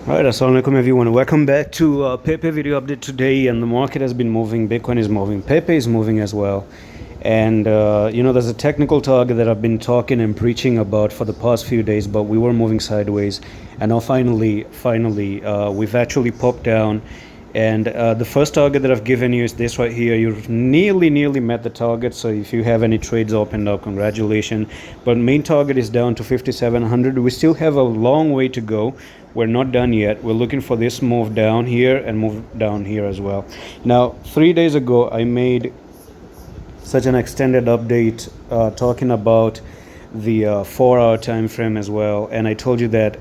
Alright, assalamualaikum everyone. Welcome back to Pepe video update today. And the market has been moving. Bitcoin is moving. Pepe is moving as well. And there's a technical target that I've been talking and preaching about for the past few days, but we were moving sideways. And now finally, we've actually popped down. And the first target that I've given you is this right here. You've nearly met the target. So if you have any trades opened up, congratulations. But main target is down to 5,700. We still have a long way to go. We're not done yet. We're looking for this move down here and move down here as well. Now, 3 days ago, I made such an extended update talking about the 4-hour time frame as well. And I told you that,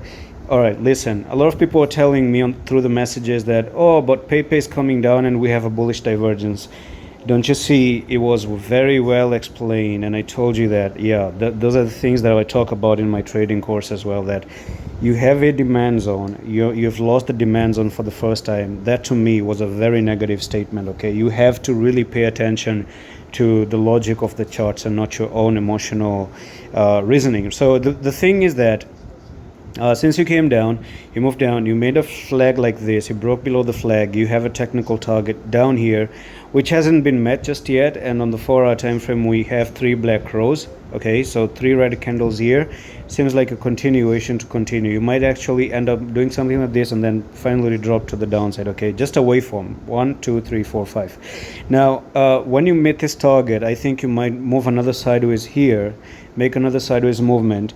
all right, listen, a lot of people are telling me through the messages that, oh, but Pepe is coming down and we have a bullish divergence. Don't you see, it was very well explained, and I told you that, yeah, those are the things that I talk about in my trading course as well, that you have a demand zone, you've lost the demand zone for the first time. That to me was a very negative statement, okay? You have to really pay attention to the logic of the charts and not your own emotional reasoning. So the thing is that since you came down, you moved down, you made a flag like this, you broke below the flag, you have a technical target down here which hasn't been met just yet, and on the 4-hour time frame we have 3 black crows. Okay, so 3 red candles here. Seems like a continuation to continue. You might actually end up doing something like this and then finally drop to the downside. Okay, just a waveform, 1 2 3 4 5. Now when you meet this target, I think you might move another sideways here, make another sideways movement,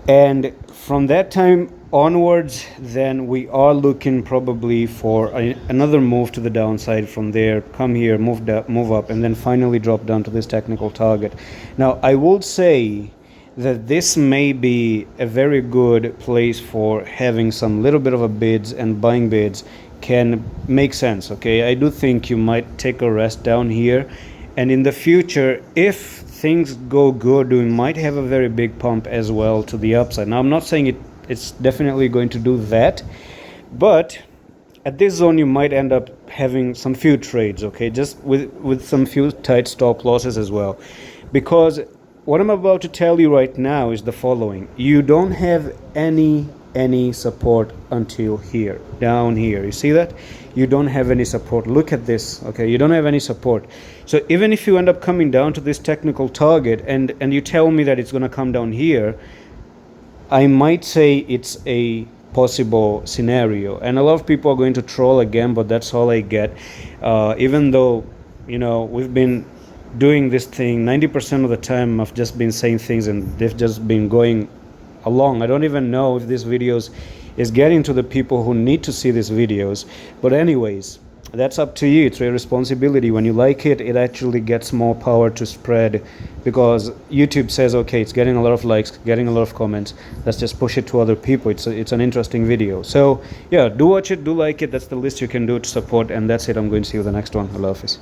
and from that time onwards, then we are looking probably for another move to the downside. From there, come here, move up, and then finally drop down to this technical target. Now, I will say that this may be a very good place for having some little bit of a bids, and buying bids can make sense. Okay, I do think you might take a rest down here, and in the future, if things go good, we might have a very big pump as well to the upside. Now, I'm not saying it's definitely going to do that, but at this zone you might end up having some few trades, okay, just with some few tight stop losses as well, because what I'm about to tell you right now is the following. You don't have any support until here, down here. You see that? You don't have any support. Look at this, okay? You don't have any support. So even if you end up coming down to this technical target and you tell me that it's going to come down here, I might say it's a possible scenario. And a lot of people are going to troll again, but that's all I get. Even though, we've been doing this thing 90% of the time, I've just been saying things and they've just been going along. I don't even know if this videos is getting to the people who need to see these videos, but anyways, that's up to you. It's your responsibility. When you like it, it actually gets more power to spread, because YouTube says, okay, it's getting a lot of likes, getting a lot of comments, let's just push it to other people. It's an interesting video. So yeah, do watch it, do like it. That's the least you can do to support, and that's it. I'm going to see you in the next one. Allah Hafiz.